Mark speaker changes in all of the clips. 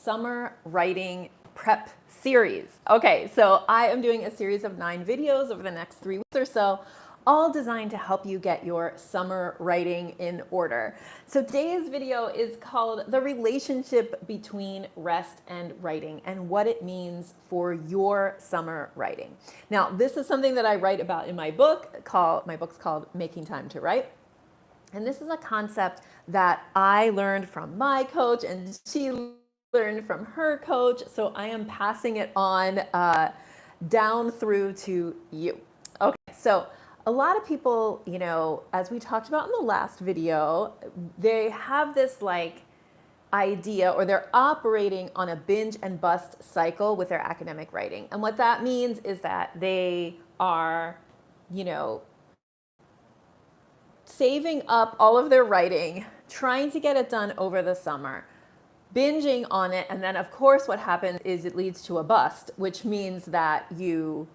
Speaker 1: summer writing prep series. Okay, so I am doing a series of 9 videos over the next 3 weeks or so, all designed to help you get your summer writing in order. So today's video is called The Relationship Between Rest and Writing and what it means for your summer writing. Now, this is something that I write about in my book. My book's called Making Time to Write. And this is a concept that I learned from my coach and she learned from her coach. So I am passing it on down through to you. Okay, so a lot of people, you know, as we talked about in the last video, they have this like idea, or they're operating on a binge and bust cycle with their academic writing. And what that means is that they are, you know, saving up all of their writing, trying to get it done over the summer, binging on it, and then of course what happens is it leads to a bust, which means that you're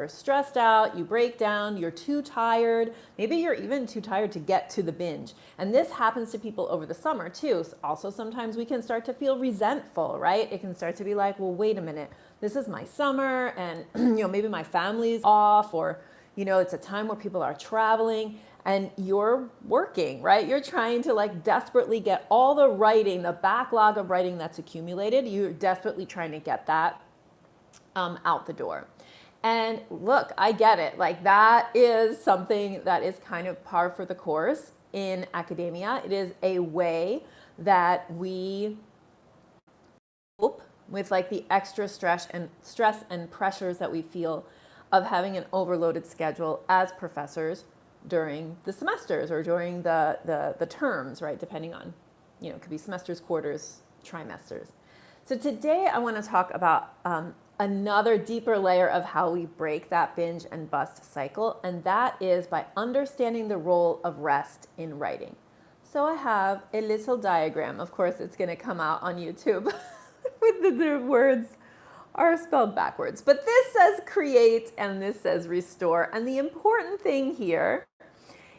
Speaker 1: stressed out, you break down, you're too tired, maybe you're even too tired to get to the binge. And this happens to people over the summer too. Also, sometimes we can start to feel resentful, right? It can start to be like, well, wait a minute, this is my summer and maybe my family's off, or it's a time where people are traveling and you're working, right? You're trying to like desperately get all the writing, the backlog of writing that's accumulated. You're desperately trying to get that out the door. And look, I get it. Like that is something that is kind of par for the course in academia. It is a way that we cope with like the extra stress and pressures that we feel of having an overloaded schedule as professors during the semesters or during the terms, right? Depending on, it could be semesters, quarters, trimesters. So today I want to talk about another deeper layer of how we break that binge and bust cycle, and that is by understanding the role of rest in writing. So I have a little diagram. Of course, it's going to come out on YouTube with the words are spelled backwards. But this says create and this says restore. And the important thing here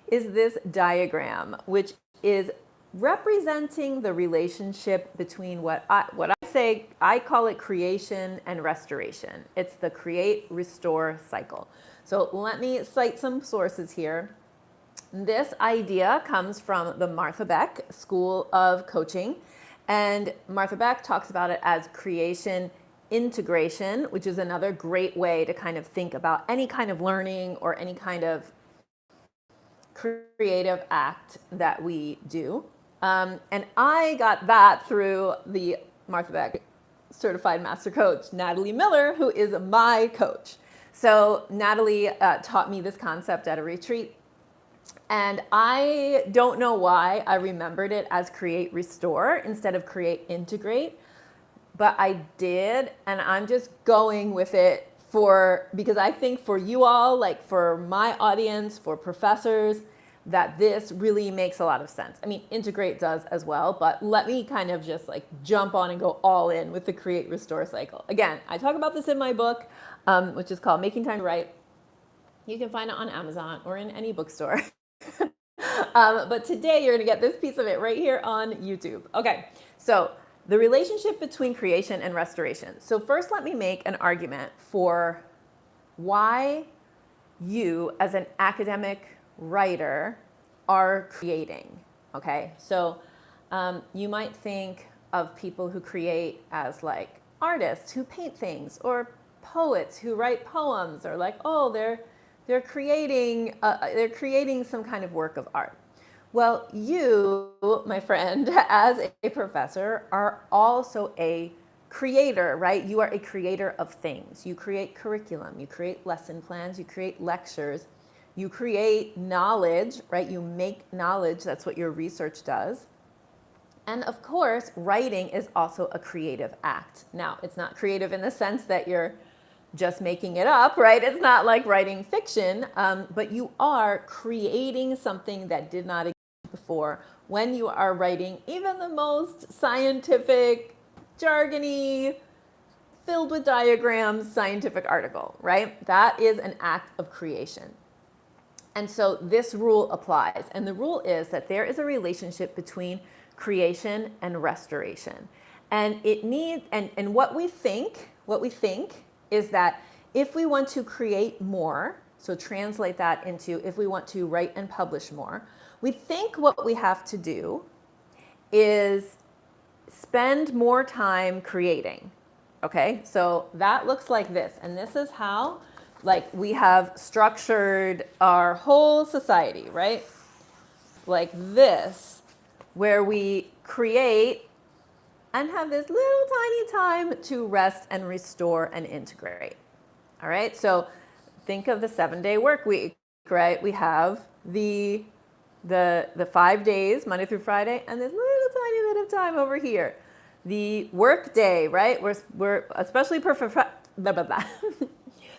Speaker 1: is this diagram, which is representing the relationship between what I call it creation and restoration. It's the create, restore cycle. So let me cite some sources here. This idea comes from the Martha Beck School of Coaching. And Martha Beck talks about it as creation integration, which is another great way to kind of think about any kind of learning or any kind of creative act that we do. And I got that through the Martha Beck certified master coach, Natalie Miller, who is my coach. So Natalie taught me this concept at a retreat. And I don't know why I remembered it as create, restore instead of create, integrate. But I did, and I'm just going with it because I think for you all, like for my audience, for professors, that this really makes a lot of sense. I mean, integrate does as well, but let me kind of just like jump on and go all in with the create, restore cycle. Again, I talk about this in my book, which is called Making Time to Write. You can find it on Amazon or in any bookstore. But today you're gonna get this piece of it right here on YouTube. Okay, so the relationship between creation and restoration. So first, let me make an argument for why you as an academic writer are creating, okay? So you might think of people who create as like artists who paint things, or poets who write poems, or like, oh, they're creating some kind of work of art. Well, you, my friend, as a professor, are also a creator, right? You are a creator of things. You create curriculum, you create lesson plans, you create lectures, you create knowledge, right? You make knowledge. That's what your research does. And of course, writing is also a creative act. Now, it's not creative in the sense that you're just making it up, right? It's not like writing fiction, but you are creating something that did not exist before when you are writing even the most scientific, jargony, filled with diagrams, scientific article, right? That is an act of creation. And so this rule applies. And the rule is that there is a relationship between creation and restoration. And what we think is that if we want to create more, so translate that into if we want to write and publish more, we think what we have to do is spend more time creating. Okay, so that looks like this. And this is how, like, we have structured our whole society, right? Like this, where we create and have this little tiny time to rest and restore and integrate. All right, so think of the 7-day work week, right? We have the 5 days, Monday through Friday, and this little tiny bit of time over here. The work day, right? We're especially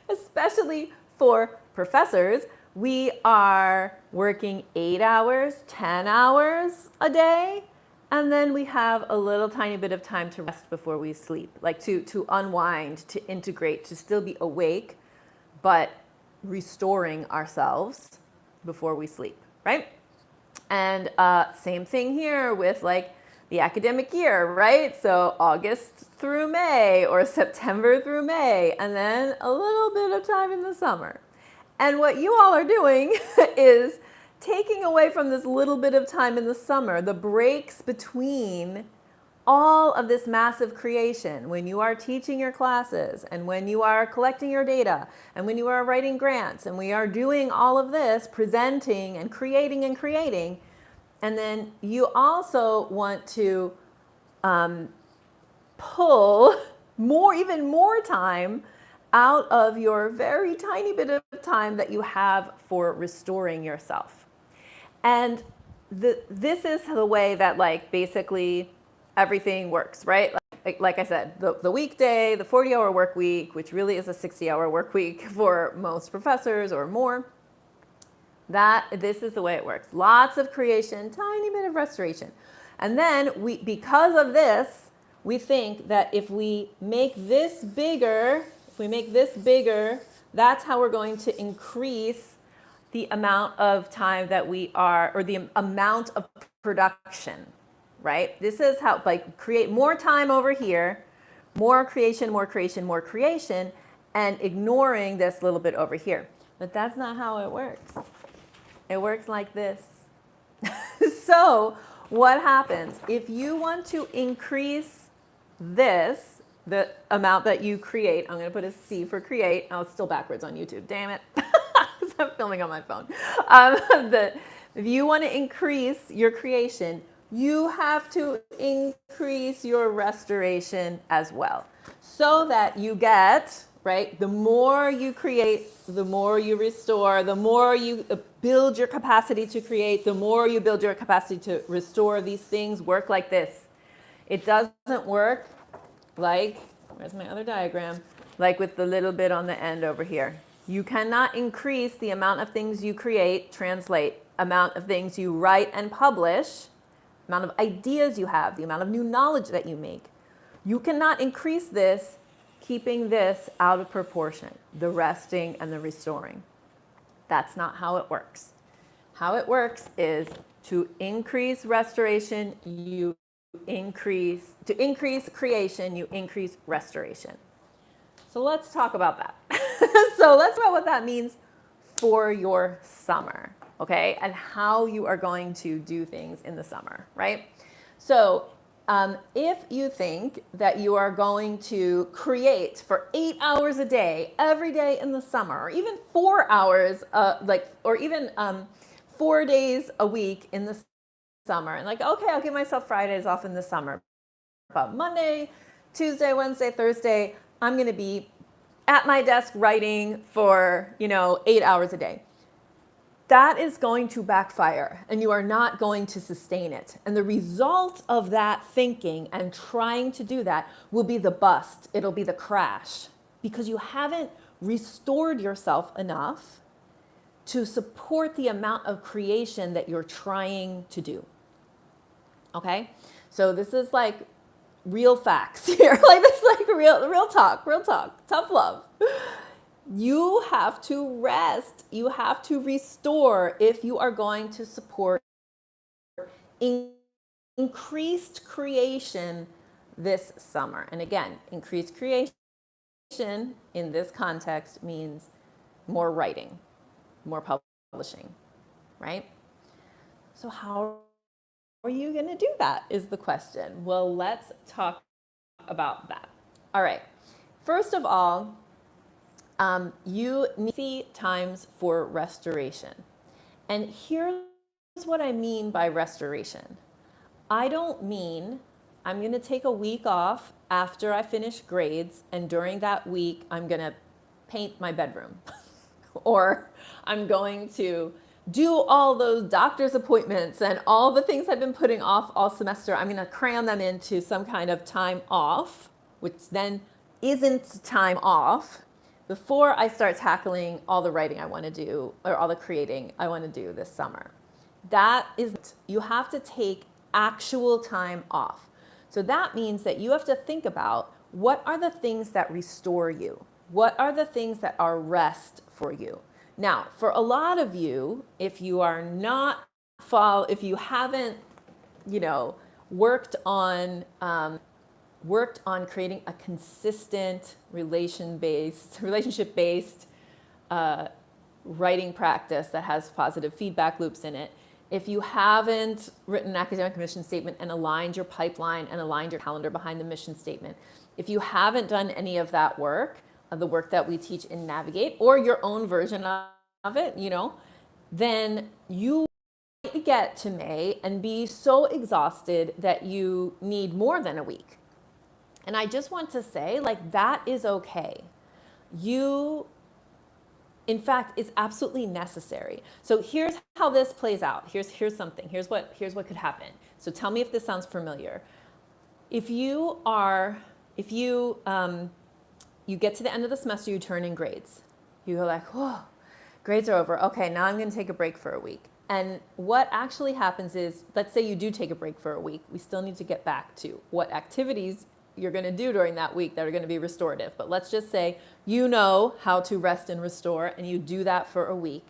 Speaker 1: especially for professors, we are working 8 hours, 10 hours a day, and then we have a little tiny bit of time to rest before we sleep, like to unwind, to integrate, to still be awake, but restoring ourselves before we sleep, right? And same thing here with like the academic year, right? So August through May or September through May, and then a little bit of time in the summer. And what you all are doing is taking away from this little bit of time in the summer, the breaks between all of this massive creation, when you are teaching your classes and when you are collecting your data and when you are writing grants and we are doing all of this, presenting and creating. And then you also want to pull even more time out of your very tiny bit of time that you have for restoring yourself. And this is the way that like basically everything works, right? Like I said, the weekday, the 40-hour work week, which really is a 60-hour work week for most professors or more, this is the way it works. Lots of creation, tiny bit of restoration. And then because of this, we think that if we make this bigger, that's how we're going to increase the amount of time that or the amount of production, right? This is how, like, create more time over here, more creation, and ignoring this little bit over here. But that's not how it works. It works like this. So what happens if you want to increase this, the amount that you create? I'm going to put a C for create. Oh, it's still backwards on YouTube. Damn it. Because I'm filming on my phone. If you want to increase your creation, you have to increase your restoration as well. So that you get, right, the more you create, the more you restore, the more you build your capacity to create, the more you build your capacity to restore. These things work like this. It doesn't work like, where's my other diagram? Like with the little bit on the end over here. You cannot increase the amount of things you create, translate, amount of things you write and publish, amount of ideas you have, the amount of new knowledge that you make. You cannot increase this keeping this out of proportion, the resting and the restoring. That's not how it works. How it works is to increase restoration, to increase creation, you increase restoration. So let's talk about that. So let's talk about what that means for your summer, okay? And how you are going to do things in the summer, right? So if you think that you are going to create for 8 hours a day, every day in the summer, or even 4 hours, or even 4 days a week in the summer, and like, okay, I'll give myself Fridays off in the summer, but Monday, Tuesday, Wednesday, Thursday, I'm going to be at my desk writing for, 8 hours a day. That is going to backfire and you are not going to sustain it. And the result of that thinking and trying to do that will be the bust. It'll be the crash because you haven't restored yourself enough to support the amount of creation that you're trying to do. Okay? So this is like real facts here. Like this is like real talk, tough love. You have to rest. You have to restore if you are going to support increased creation this summer. And again, increased creation in this context means more writing, more publishing, right? So how are you going to do that is the question. Well, let's talk about that. All right. First of all, you need times for restoration. And here's what I mean by restoration. I don't mean I'm going to take a week off after I finish grades, and during that week, I'm going to paint my bedroom. Or I'm going to do all those doctor's appointments and all the things I've been putting off all semester. I'm going to cram them into some kind of time off, which then isn't time off, before I start tackling all the writing I want to do or all the creating I want to do this summer. That is, you have to take actual time off. So that means that you have to think about what are the things that restore you? What are the things that are rest for you? Now, for a lot of you, if you are not if you haven't, worked on creating a consistent relationship-based writing practice that has positive feedback loops in it, if you haven't written an academic mission statement and aligned your pipeline and aligned your calendar behind the mission statement, if you haven't done any of that work, the work that we teach in Navigate, or your own version of it, then you might get to May and be so exhausted that you need more than a week. And I just want to say, that is okay. In fact, it's absolutely necessary. So here's how this plays out. Here's something. Here's what could happen. So tell me if this sounds familiar. If you get to the end of the semester, you turn in grades. You go like, whoa, grades are over. Okay, now I'm going to take a break for a week. And what actually happens is, let's say you do take a break for a week. We still need to get back to what activities you're going to do during that week that are going to be restorative. But let's just say you know how to rest and restore, and you do that for a week.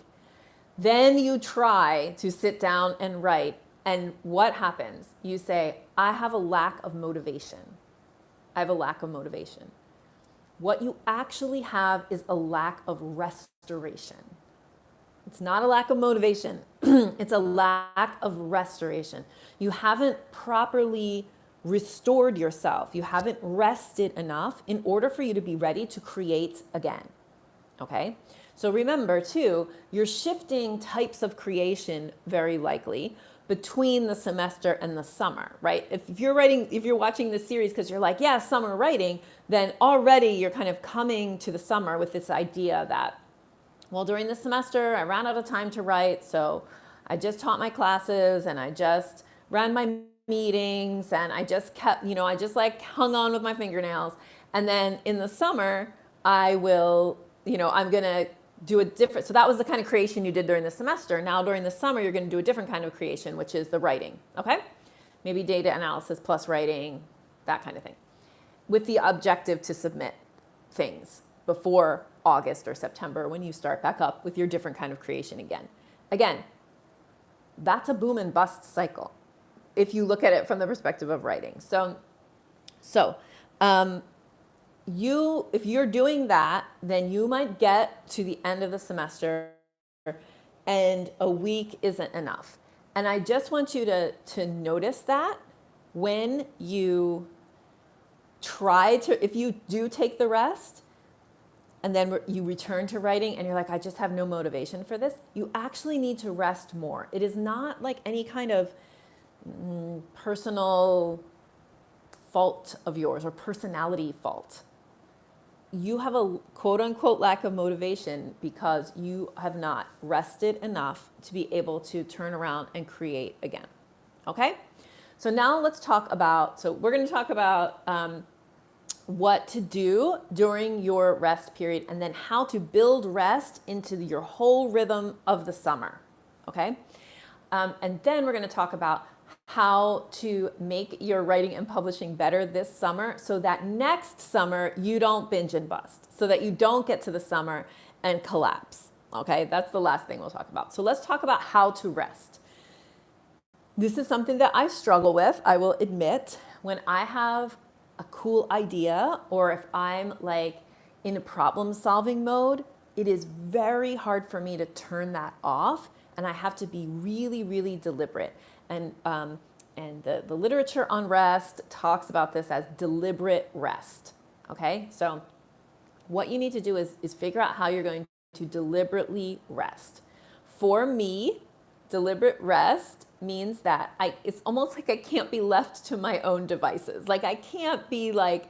Speaker 1: Then you try to sit down and write. And what happens? You say, I have a lack of motivation. I have a lack of motivation. What you actually have is a lack of restoration. It's not a lack of motivation. It's a lack of restoration. You haven't properly restored yourself. You haven't rested enough in order for you to be ready to create again. Okay? So remember too, you're shifting types of creation very likely between the semester and the summer, right? If you're watching this series because you're like, yeah, summer writing, then already you're kind of coming to the summer with this idea that, well, during the semester, I ran out of time to write, so I just taught my classes and I just ran my meetings and I just kept, I just hung on with my fingernails. And then in the summer, I will, I'm going to do a different, so that was the kind of creation you did during the semester. Now during the summer, you're going to do a different kind of creation, which is the writing, okay? Maybe data analysis plus writing, that kind of thing, with the objective to submit things before August or September when you start back up with your different kind of creation again. Again, that's a boom and bust cycle if you look at it from the perspective of writing. If you're doing that, then you might get to the end of the semester and a week isn't enough. And I just want you to notice that when you if you do take the rest and then you return to writing and you're like, I just have no motivation for this, you actually need to rest more. It is not like any kind of personal fault of yours or personality fault. You have a quote unquote lack of motivation because you have not rested enough to be able to turn around and create again. Okay? So now let's talk about, we're going to talk about what to do during your rest period and then how to build rest into your whole rhythm of the summer. Okay? And then we're going to talk about how to make your writing and publishing better this summer so that next summer you don't binge and bust, so that you don't get to the summer and collapse. Okay, that's the last thing we'll talk about. So let's talk about how to rest. This is something that I struggle with, I will admit. When I have a cool idea, or if I'm like in a problem solving mode, it is very hard for me to turn that off, and I have to be really, really deliberate. And the literature on rest talks about this as deliberate rest. Okay, so what you need to do is figure out how you're going to deliberately rest. For me, deliberate rest means that it's almost like I can't be left to my own devices. Like I can't be like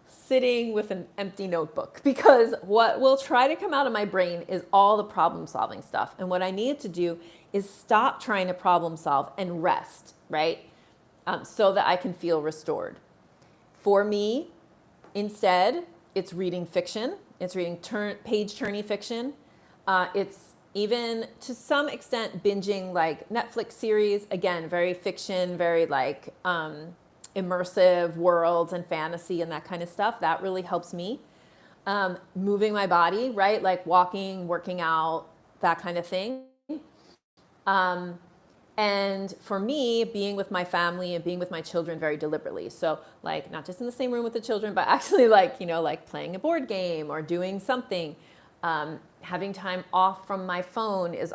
Speaker 1: sitting with an empty notebook, because what will try to come out of my brain is all the problem solving stuff. And what I need to do is stop trying to problem solve and rest, right? So that I can feel restored. For me, instead, it's reading fiction. It's reading page-turning fiction. It's even to some extent binging like Netflix series. Again, very fiction, very like immersive worlds and fantasy and that kind of stuff. That really helps me. Moving my body, right? Like walking, working out, that kind of thing. And for me, being with my family and being with my children very deliberately. So like not just in the same room with the children, but actually like, you know, like playing a board game or doing something. Having time off from my phone is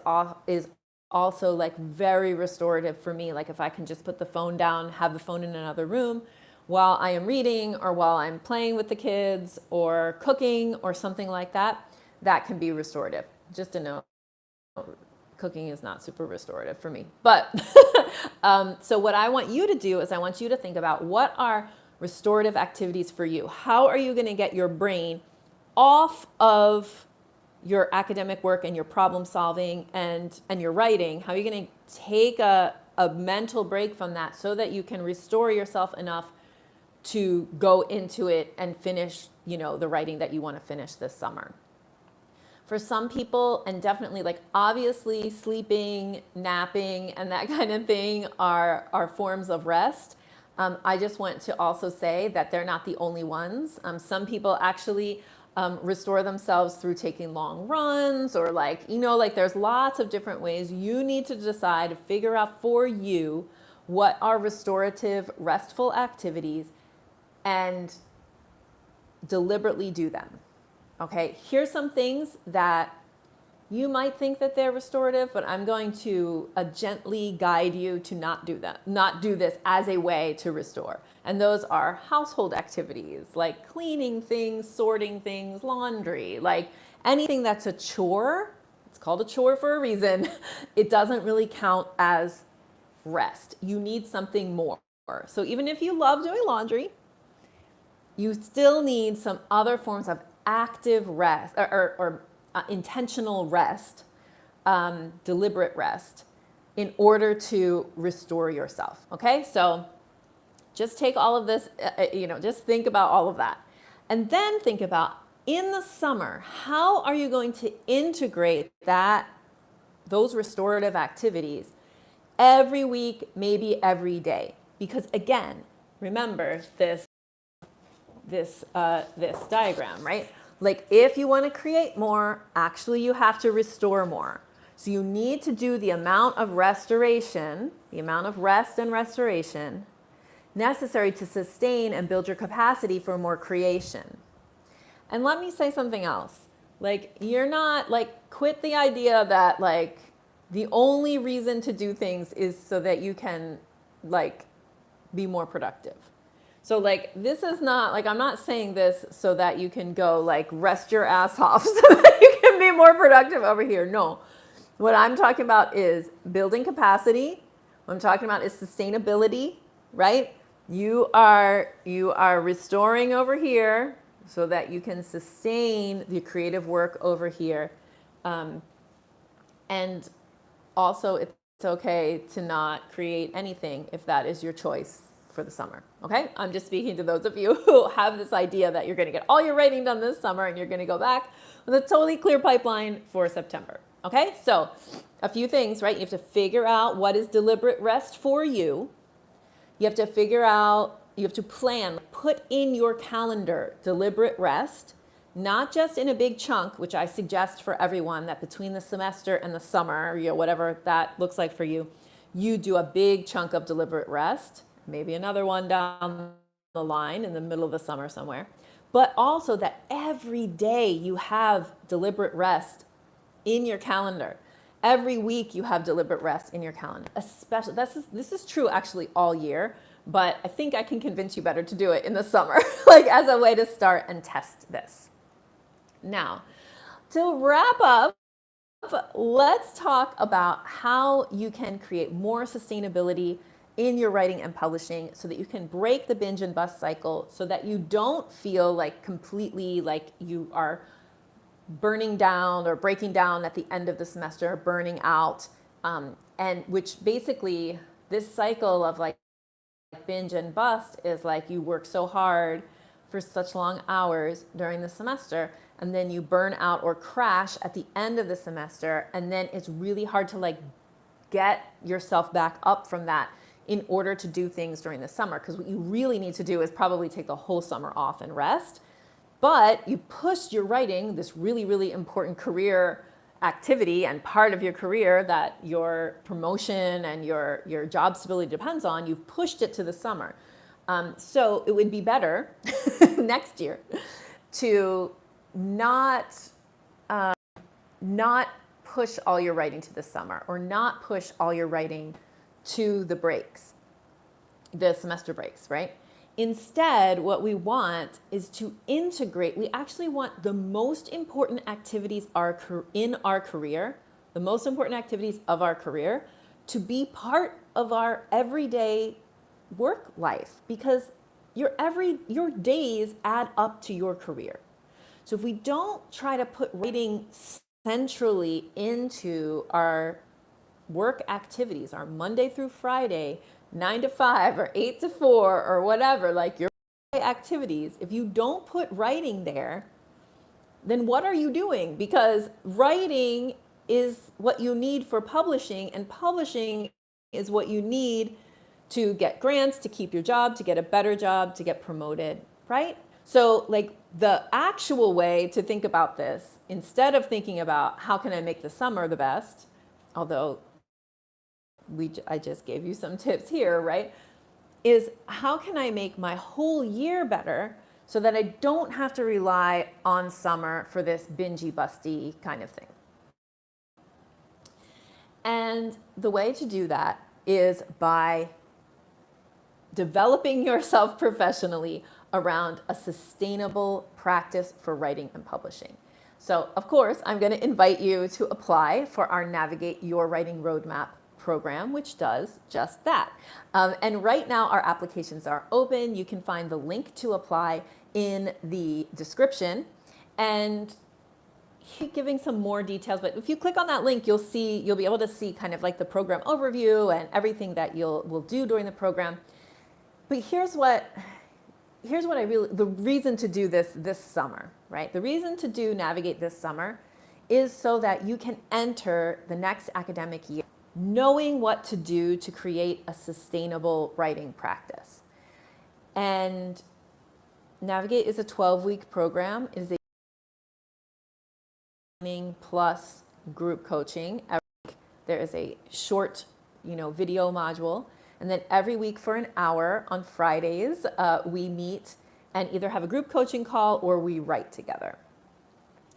Speaker 1: also like very restorative for me. Like if I can just put the phone down, have the phone in another room while I am reading or while I'm playing with the kids or cooking or something like that, that can be restorative. Just a note. Cooking is not super restorative for me. But so what I want you to do is I want you to think about what are restorative activities for you. How are you going to get your brain off of your academic work and your problem solving and your writing? How are you going to take a mental break from that so that you can restore yourself enough to go into it and finish, you know, the writing that you want to finish this summer? For some people, and definitely like obviously sleeping, napping, and that kind of thing are forms of rest. I just want to also say that they're not the only ones. Some people actually restore themselves through taking long runs, or like, you know, like there's lots of different ways. You need to decide, figure out for you what are restorative, restful activities and deliberately do them. Okay, here's some things that you might think that they're restorative, but I'm going to gently guide you to not do this as a way to restore. And those are household activities, like cleaning things, sorting things, laundry, like anything that's a chore. It's called a chore for a reason. It doesn't really count as rest. You need something more. So even if you love doing laundry, you still need some other forms of active rest or intentional rest, deliberate rest, in order to restore yourself. Okay, so just take all of this, just think about all of that. And then think about, in the summer, how are you going to integrate those restorative activities every week, maybe every day? Because again, remember this diagram, right? Like if you want to create more, actually you have to restore more. So you need to do the amount of restoration, the amount of rest and restoration necessary to sustain and build your capacity for more creation. And let me say something else. Like you're not like, quit the idea that like the only reason to do things is so that you can like be more productive. So like, this is not like, I'm not saying this so that you can go like rest your ass off so that you can be more productive over here. No, what I'm talking about is building capacity. What I'm talking about is sustainability, right? You are restoring over here so that you can sustain the creative work over here. And also it's okay to not create anything if that is your choice for the summer. Okay, I'm just speaking to those of you who have this idea that you're going to get all your writing done this summer and you're going to go back with a totally clear pipeline for September. Okay, so a few things, right? You have to figure out what is deliberate rest for you. You have to figure out, you have to plan, put in your calendar deliberate rest, not just in a big chunk, which I suggest for everyone that between the semester and the summer, whatever that looks like for you, you do a big chunk of deliberate rest. Maybe another one down the line in the middle of the summer somewhere, but also that every day you have deliberate rest in your calendar. Every week you have deliberate rest in your calendar. Especially this is true actually all year, but I think I can convince you better to do it in the summer, like as a way to start and test this. Now, to wrap up, let's talk about how you can create more sustainability in your writing and publishing so that you can break the binge and bust cycle so that you don't feel like completely like you are burning down or breaking down at the end of the semester, burning out, and which basically this cycle of like binge and bust is like you work so hard for such long hours during the semester and then you burn out or crash at the end of the semester, and then it's really hard to like get yourself back up from that in order to do things during the summer, because what you really need to do is probably take the whole summer off and rest. But you pushed your writing, this really, really important career activity and part of your career that your promotion and your job stability depends on, you've pushed it to the summer. So it would be better next year to not push all your writing to the summer, or not push all your writing to the breaks, the semester breaks, right? Instead, what we want is to integrate. We actually want the most important activities in our career, the most important activities of our career, to be part of our everyday work life, because your days add up to your career. So if we don't try to put writing centrally into our work activities, our Monday through Friday, 9 to 5 or 8 to 4 or whatever, like your activities, if you don't put writing there, then what are you doing? Because writing is what you need for publishing, and publishing is what you need to get grants, to keep your job, to get a better job, to get promoted, right? So like the actual way to think about this, instead of thinking about how can I make the summer the best, although I just gave you some tips here, right? Is how can I make my whole year better so that I don't have to rely on summer for this bingy busty kind of thing. And the way to do that is by developing yourself professionally around a sustainable practice for writing and publishing. So, of course, I'm going to invite you to apply for our Navigate Your Writing Roadmap program, which does just that. And right now our applications are open. You can find the link to apply in the description, and giving some more details, but if you click on that link, you'll be able to see kind of like the program overview and everything that we'll do during the program. But here's what the reason to do this summer, right? The reason to do Navigate this summer is so that you can enter the next academic year knowing what to do to create a sustainable writing practice. And Navigate is a 12-week program. It is a plus group coaching. Every week there is a short, video module, and then every week for an hour on Fridays, we meet and either have a group coaching call or we write together.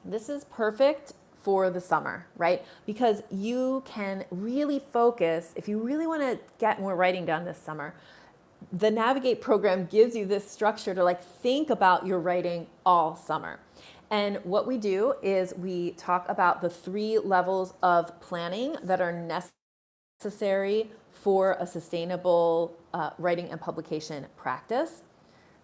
Speaker 1: This is perfect for the summer, right? Because you can really focus, if you really want to get more writing done this summer, the Navigate program gives you this structure to think about your writing all summer. And what we do is we talk about the 3 levels of planning that are necessary for a sustainable writing and publication practice.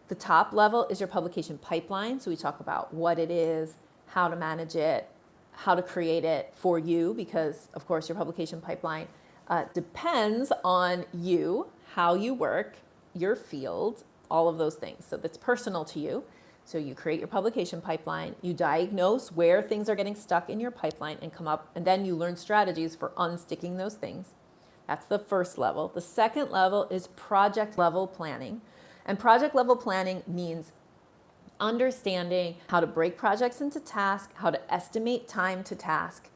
Speaker 1: The top level is your publication pipeline. So we talk about what it is, how to manage it, how to create it for you, because of course your publication pipeline depends on you, how you work, your field, all of those things. So that's personal to you. So you create your publication pipeline, you diagnose where things are getting stuck in your pipeline and then you learn strategies for unsticking those things. That's the first level. The second level is project level planning. And project level planning means understanding how to break projects into tasks, how to estimate time to task,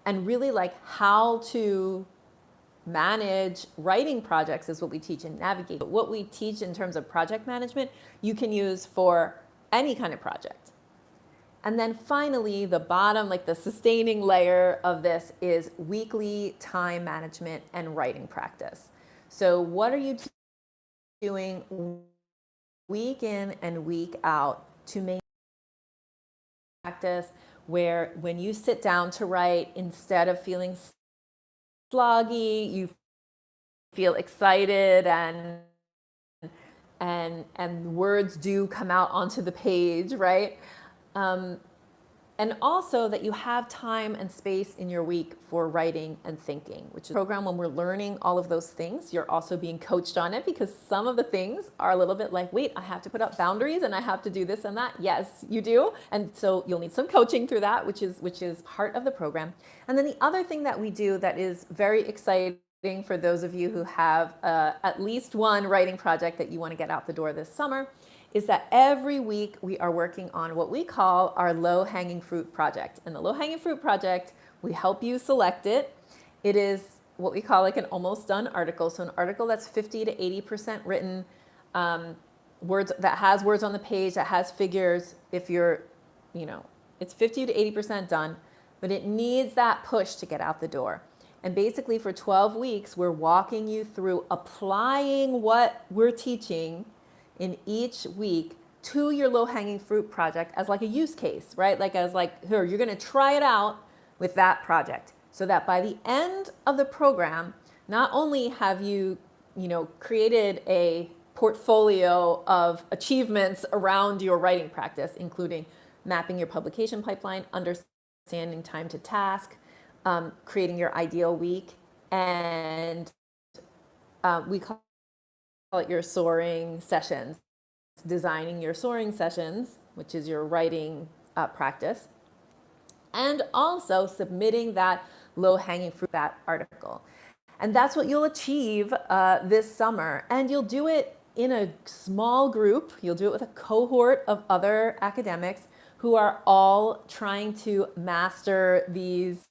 Speaker 1: and really how to manage writing projects is what we teach in Navigate. But what we teach in terms of project management, you can use for any kind of project. And then finally, the bottom, like the sustaining layer of this is weekly time management and writing practice. So what are you doing week in and week out to make practice where when you sit down to write, instead of feeling sloggy, you feel excited and words do come out onto the page, right? And also that you have time and space in your week for writing and thinking, which is a program when we're learning all of those things, you're also being coached on it, because some of the things are a little bit like, wait, I have to put up boundaries and I have to do this and that. Yes, you do. And so you'll need some coaching through that, which is part of the program. And then the other thing that we do that is very exciting for those of you who have at least one writing project that you want to get out the door this summer is that every week we are working on what we call our low-hanging fruit project. And the low-hanging fruit project, we help you select it. It is what we call like an almost done article. So an article that's 50 to 80% written, words that has words on the page, that has figures. If you're, it's 50 to 80% done, but it needs that push to get out the door. And basically for 12 weeks, we're walking you through applying what we're teaching in each week to your low-hanging fruit project as like a use case, right? Like as like, here, you're gonna try it out with that project, so that by the end of the program, not only have you, created a portfolio of achievements around your writing practice, including mapping your publication pipeline, understanding time to task, creating your ideal week, and we call it your soaring sessions, designing your soaring sessions, which is your writing practice, and also submitting that low-hanging fruit, that article. And that's what you'll achieve this summer. And you'll do it in a small group. You'll do it with a cohort of other academics who are all trying to master these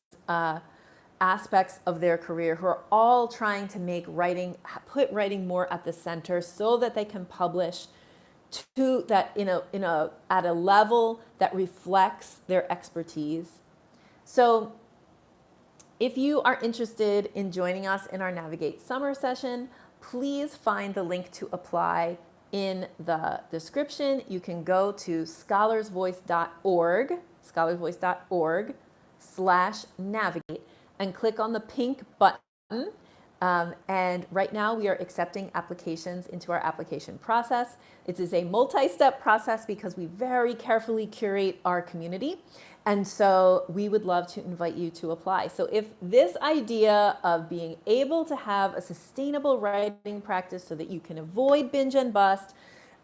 Speaker 1: aspects of their career, who are all trying to make writing, put writing more at the center so that they can publish to that at a level that reflects their expertise. So if you are interested in joining us in our Navigate Summer session, please find the link to apply in the description. You can go to scholarsvoice.org/navigate and click on the pink button. And right now we are accepting applications into our application process. It is a multi-step process because we very carefully curate our community. And so we would love to invite you to apply. So if this idea of being able to have a sustainable writing practice so that you can avoid binge and bust,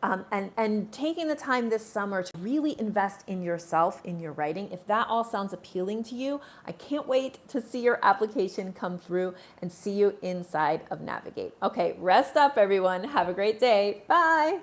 Speaker 1: and taking the time this summer to really invest in yourself, in your writing, if that all sounds appealing to you, I can't wait to see your application come through and see you inside of Navigate. Okay, rest up everyone. Have a great day. Bye.